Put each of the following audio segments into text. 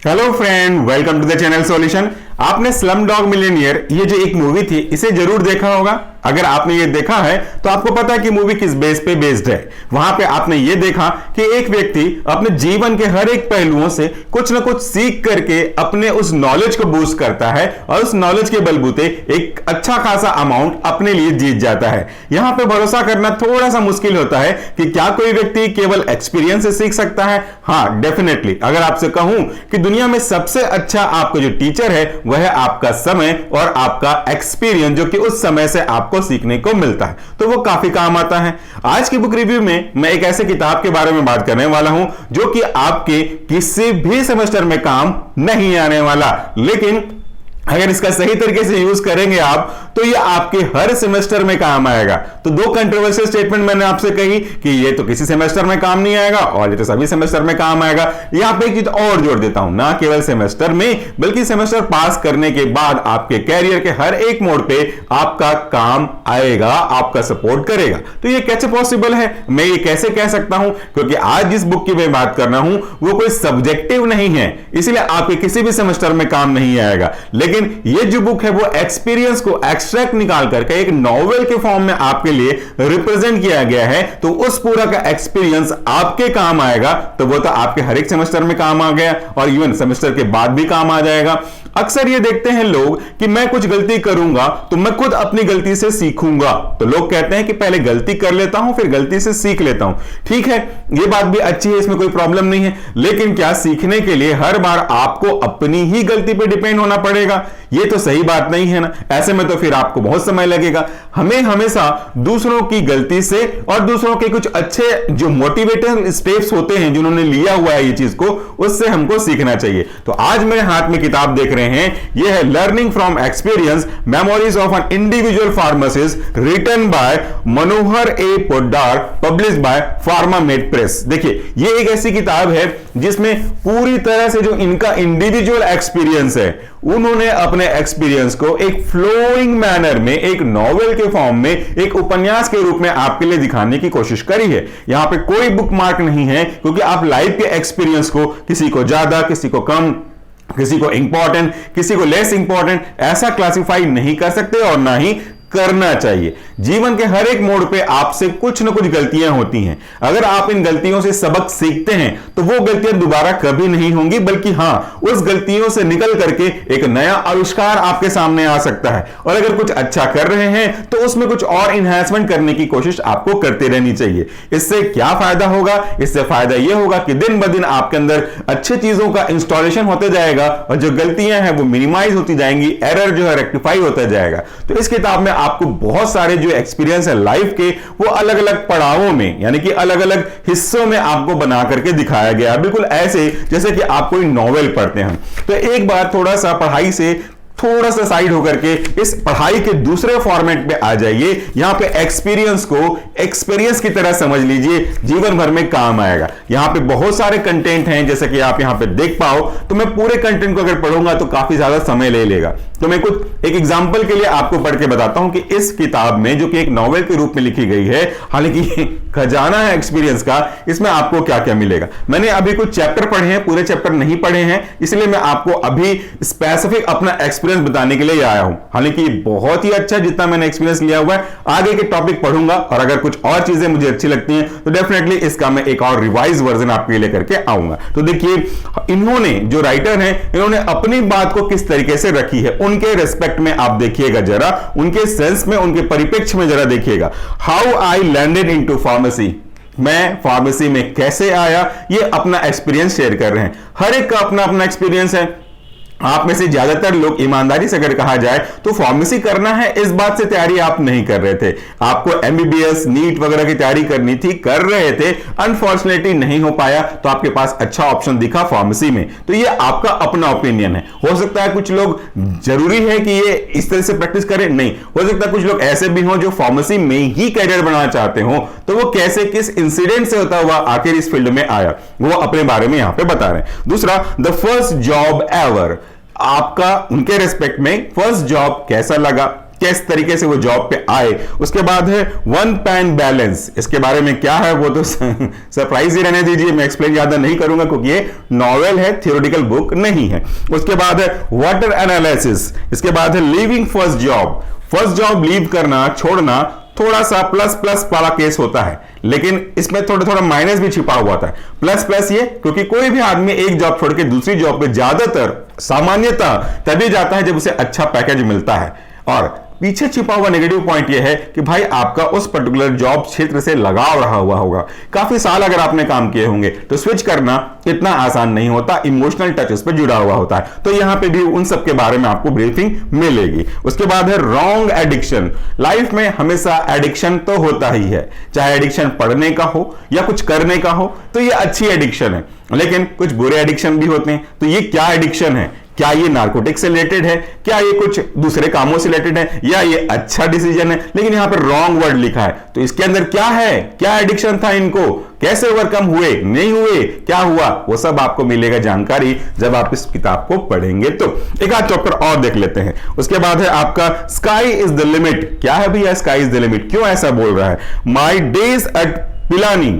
Hello friend, welcome to the channel solution. आपने Slumdog Millionaire ये जो एक मूवी थी इसे जरूर देखा होगा। अगर आपने ये देखा है तो आपको पता है कि मूवी किस बेस पे बेस्ड है। वहां पे आपने ये देखा कि एक व्यक्ति अपने जीवन के हर एक पहलुओं से कुछ ना कुछ सीख करके अपने उस नॉलेज को बूस्ट करता है और उस नॉलेज के बलबूते एक अच्छा खासा अमाउंट अपने लिए जीत जाता है। यहां पे भरोसा करना थोड़ा सा मुश्किल होता है कि क्या कोई व्यक्ति केवल एक्सपीरियंस से सीख सकता है। हाँ, डेफिनेटली। अगर आपसे कहूं कि दुनिया में सबसे अच्छा आपका जो टीचर है वह है आपका समय और आपका एक्सपीरियंस, जो कि उस समय से आपको सीखने को मिलता है, तो वो काफी काम आता है। आज की बुक रिव्यू में मैं एक ऐसे किताब के बारे में बात करने वाला हूं जो कि आपके किसी भी सेमेस्टर में काम नहीं आने वाला, लेकिन अगर इसका सही तरीके से यूज करेंगे आप तो ये आपके हर सेमेस्टर में काम आएगा। तो दो कंट्रोवर्शियल स्टेटमेंट मैंने आपसे कही कि ये तो किसी सेमेस्टर में काम नहीं आएगा और ये तो सभी सेमेस्टर में काम आएगा। यहां पे एक चीज और जोड़ देता हूं, ना केवल सेमेस्टर में बल्कि सेमेस्टर पास करने के बाद आपके कैरियर के हर एक मोड़ पे आपका काम आएगा, आपका सपोर्ट करेगा। तो ये कैसे पॉसिबल है, मैं ये कैसे कह सकता हूं? क्योंकि आज जिस बुक की मैं बात कर रहा हूं वो कोई सब्जेक्टिव नहीं है, इसलिए आपके किसी भी सेमेस्टर में काम नहीं आएगा। लेकिन ये जो बुक है वो एक्सपीरियंस को एक्सट्रैक्ट निकाल करके एक नॉवेल के फॉर्म में आपके लिए रिप्रेजेंट किया गया है, तो उस पूरा का एक्सपीरियंस आपके काम आएगा। तो वो तो आपके हर एक सेमेस्टर में काम आ गया और इवन सेमेस्टर के बाद भी काम आ जाएगा। अक्सर ये देखते हैं लोग कि मैं कुछ गलती करूंगा तो मैं खुद अपनी गलती से सीखूंगा। तो लोग कहते हैं कि पहले गलती कर लेता हूं फिर गलती से सीख लेता हूं। ठीक है, ये बात भी अच्छी है, इसमें कोई प्रॉब्लम नहीं है, लेकिन क्या सीखने के लिए हर बार आपको अपनी ही गलती पे डिपेंड होना पड़ेगा? ये तो सही बात नहीं है ना। ऐसे में तो फिर आपको बहुत समय लगेगा। हमें हमेशा दूसरों की गलती से और दूसरों के कुछ अच्छे जो मोटिवेशनल स्टेप्स होते हैं जिन्होंने लिया हुआ है ये चीज को, उससे हमको सीखना चाहिए। तो आज मेरे हाथ में किताब देख रहे हैं, यह है learning from experience memories of an individual pharmacist written by Manohar A Poddar, published by Pharmamed press. देखिए, ये एक ऐसी किताब है जिसमें पूरी तरह से जो इनका इंडिविजुअल एक्सपीरियंस है, उन्होंने अपने एक्सपीरियंस को एक फ्लोइंग मैनर में, एक नॉवेल के फॉर्म में, एक उपन्यास के रूप में आपके लिए दिखाने की कोशिश करी है। यहां पे कोई बुक मार्क नहीं है, क्योंकि आप लाइफ के एक्सपीरियंस को किसी को ज्यादा, किसी को कम, किसी को इंपॉर्टेंट, किसी को लेस इंपॉर्टेंट ऐसा क्लासिफाई नहीं कर सकते और ना ही करना चाहिए। जीवन के हर एक मोड़ पे आपसे कुछ ना कुछ गलतियां होती हैं। अगर आप इन गलतियों से सबक सीखते हैं तो वो गलतियां दोबारा कभी नहीं होंगी, बल्कि हां, उस गलतियों से निकल करके एक नया आविष्कार आपके सामने आ सकता है। और अगर कुछ अच्छा कर रहे हैं तो उसमें कुछ और इन्हांसमेंट करने की कोशिश आपको करते रहनी चाहिए। इससे क्या फायदा होगा? इससे फायदा यह होगा कि दिन ब दिन आपके अंदर अच्छी चीजों का इंस्टॉलेशन होते जाएगा और जो गलतियां हैं वो मिनिमाइज होती जाएंगी, एरर जो है रेक्टिफाई होता जाएगा। तो इस किताब में आपको बहुत सारे जो एक्सपीरियंस है लाइफ के, वो अलग अलग पड़ावों में, यानी कि अलग अलग हिस्सों में आपको बना करके दिखाया गया, बिल्कुल ऐसे जैसे कि आप कोई नॉवेल पढ़ते हैं। तो एक बार थोड़ा सा पढ़ाई से थोड़ा सा साइड होकर के इस पढ़ाई के दूसरे फॉर्मेट पे आ जाइए। यहां पे एक्सपीरियंस को एक्सपीरियंस की तरह समझ लीजिए, जीवन भर में काम आएगा। यहां पे बहुत सारे कंटेंट हैं, जैसे कि आप यहां पे देख पाओ। तो मैं पूरे कंटेंट को अगर पढ़ूंगा तो काफी ज्यादा समय ले लेगा। तो मैं कुछ एक एग्जांपल के लिए आपको पढ़ के बताता हूं कि इस किताब में, जो कि एक नॉवेल के रूप में लिखी गई है, हालांकि खजाना है एक्सपीरियंस का, इसमें आपको क्या क्या मिलेगा। मैंने अभी कुछ चैप्टर पढ़े हैं, पूरे चैप्टर नहीं पढ़े हैं, इसलिए मैं आपको अभी स्पेसिफिक अपना एक्सपीरियंस बताने के लिए आया हूं। हालांकि बहुत ही अच्छा जितना मैंने एक्सपीरियंस लिया हुआ है, आगे के टॉपिक पढ़ूंगा और अगर कुछ और चीजें मुझे अच्छी लगती हैं तो डेफिनेटली इसका मैं एक और रिवाइज वर्जन आपके लिए लेकर के आऊंगा। तो देखिए, इन्होंने जो राइटर हैं, इन्होंने अपनी बात को किस तरीके से रखी है, उनके रेस्पेक्ट में आप देखिएगा जरा, उनके सेंस में, उनके परिप्रेक्ष्य में जरा देखिएगा। How I landed into pharmacy, मैं फार्मेसी में कैसे आया, ये अपना एक्सपीरियंस शेयर कर रहे हैं। हर एक का अपना अपना एक्सपीरियंस है। आप में से ज्यादातर लोग, ईमानदारी से अगर कहा जाए तो फार्मेसी करना है इस बात से तैयारी आप नहीं कर रहे थे। आपको एमबीबीएस, नीट वगैरह की तैयारी करनी थी, कर रहे थे, अनफॉर्चुनेटली नहीं हो पाया, तो आपके पास अच्छा ऑप्शन दिखा फार्मेसी में। तो ये आपका अपना ओपिनियन है। हो सकता है कुछ लोग, जरूरी है कि ये इस तरह से प्रैक्टिस करें, नहीं, हो सकता है कुछ लोग ऐसे भी हों जो फार्मेसी में ही कैरियर बनाना चाहते हो, तो वो कैसे, किस इंसिडेंट से होता हुआ आखिर इस फील्ड में आया, वो अपने बारे में यहां पे बता रहे हैं। दूसरा, द फर्स्ट जॉब एवर, आपका उनके रेस्पेक्ट में फर्स्ट जॉब कैसा लगा, किस तरीके से वो जॉब पे आए। उसके बाद है वन पैन बैलेंस, इसके बारे में क्या है वो तो सरप्राइज ही रहने दीजिए, मैं एक्सप्लेन ज्यादा नहीं करूंगा क्योंकि ये नॉवेल है, थियोरेटिकल बुक नहीं है। उसके बाद है वाटर एनालिसिस, इसके बाद है लीविंग फर्स्ट जॉब लीव करना, छोड़ना थोड़ा सा प्लस प्लस वाला केस होता है, लेकिन इसमें थोड़ा थोड़ा माइनस भी छिपा हुआ था। प्लस प्लस ये क्योंकि कोई भी आदमी एक जॉब छोड़ के दूसरी जॉब पे ज्यादातर सामान्यतः तभी जाता है जब उसे अच्छा पैकेज मिलता है, और पीछे छिपा हुआ नेगेटिव पॉइंट यह है कि भाई आपका उस पर्टिकुलर जॉब क्षेत्र से लगाव रहा हुआ होगा, काफी साल अगर आपने काम किए होंगे तो स्विच करना इतना आसान नहीं होता, इमोशनल टच उस पर जुड़ा हुआ होता है। तो यहां पे भी उन सब के बारे में आपको ब्रीफिंग मिलेगी। उसके बाद है रॉन्ग एडिक्शन। लाइफ में हमेशा एडिक्शन तो होता ही है, चाहे एडिक्शन पढ़ने का हो या कुछ करने का हो, तो ये अच्छी एडिक्शन है, लेकिन कुछ बुरे एडिक्शन भी होते हैं। तो ये क्या एडिक्शन है? क्या ये नार्कोटिक से रिलेटेड है, क्या ये कुछ दूसरे कामों से रिलेटेड है, या ये अच्छा डिसीजन है? लेकिन यहां पर रॉन्ग वर्ड लिखा है, तो इसके अंदर क्या है, क्या एडिक्शन था इनको, कैसे ओवरकम हुए, नहीं हुए, क्या हुआ, वो सब आपको मिलेगा जानकारी जब आप इस किताब को पढ़ेंगे। तो एक आध चैप्टर और देख लेते हैं। उसके बाद है आपका स्काई इज द लिमिट। क्या है भैया स्काई इज द लिमिट, क्यों ऐसा बोल रहा है? My days at Pilani.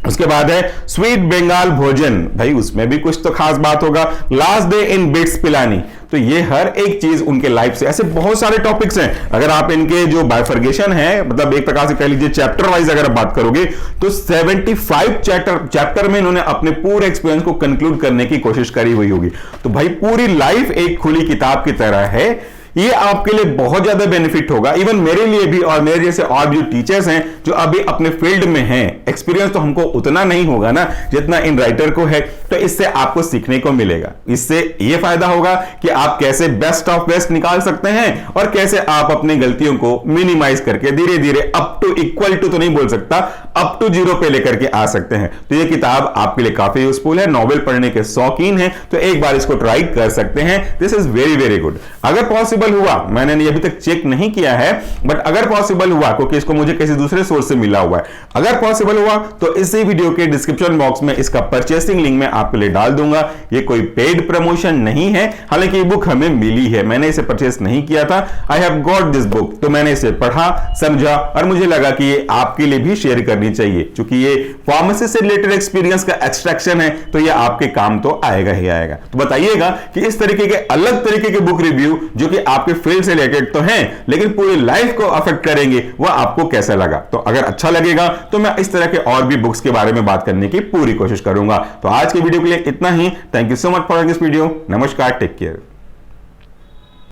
उसके बाद है स्वीट बंगाल भोजन, भाई उसमें भी कुछ तो खास बात होगा। Last day in bits Pilani, तो ये हर एक चीज उनके लाइफ से, ऐसे बहुत सारे टॉपिक्स हैं। अगर आप इनके जो बाइफर्गेशन है, मतलब एक प्रकार से कह लीजिए चैप्टर वाइज अगर आप बात करोगे, तो 75 चैप्टर में इन्होंने अपने पूरे एक्सपीरियंस को कंक्लूड करने की कोशिश करी हुई होगी। तो भाई पूरी लाइफ एक खुली किताब की तरह है, ये आपके लिए बहुत ज्यादा बेनिफिट होगा, इवन मेरे लिए भी, और मेरे जैसे और भी टीचर्स हैं जो अभी अपने फील्ड में हैं। एक्सपीरियंस तो हमको उतना नहीं होगा ना जितना इन राइटर को है, तो इससे आपको सीखने को मिलेगा। इससे ये फायदा होगा कि आप कैसे बेस्ट ऑफ बेस्ट निकाल सकते हैं और कैसे आप अपनी गलतियों को मिनिमाइज करके धीरे धीरे अप टू इक्वल टू तो नहीं बोल सकता, अप टू 0 पे लेकर के आ सकते हैं। तो ये किताब आपके लिए काफी यूजफुल है। नॉवेल पढ़ने के शौकीन हैं तो एक बार इसको ट्राई कर सकते हैं। This is very very good. अगर पॉसिबल हुआ, मैंने अभी तक चेक नहीं किया है, बट अगर पॉसिबल हुआ, क्योंकि इसको मुझे किसी दूसरे सोर्स से मिला हुआ है, अगर पॉसिबल हुआ तो इसी वीडियो के डिस्क्रिप्शन बॉक्स में इसका परचेसिंग लिंक मैं आपके लिए डाल दूंगा। ये कोई पेड प्रमोशन नहीं है, हालांकि ये बुक हमें मिली है, मैंने इसे परचेस नहीं किया था। I have got this book, तो मैंने इसे पढ़ा, समझा और मुझे लगा कि ये आपके लिए भी शेयर करनी चाहिए, क्योंकि ये फार्मेसी से रिलेटेड एक्सपीरियंस का एक्सट्रैक्शन है, तो ये आपके काम तो आएगा ही आएगा। तो बताइएगा कि इस तरीके के अलग तरीके के बुक रिव्यू जो कि आपके फील्ड से रिलेटेड तो हैं लेकिन पूरी लाइफ को अफेक्ट करेंगे, वो आपको कैसा लगा। तो अगर अच्छा लगेगा तो मैं इस तरह के और भी बुक्स के बारे में बात करने की पूरी कोशिश करूंगा। तो आज के वीडियो के लिए इतना ही। Thank you so much for this video. नमस्कार, टेक केयर।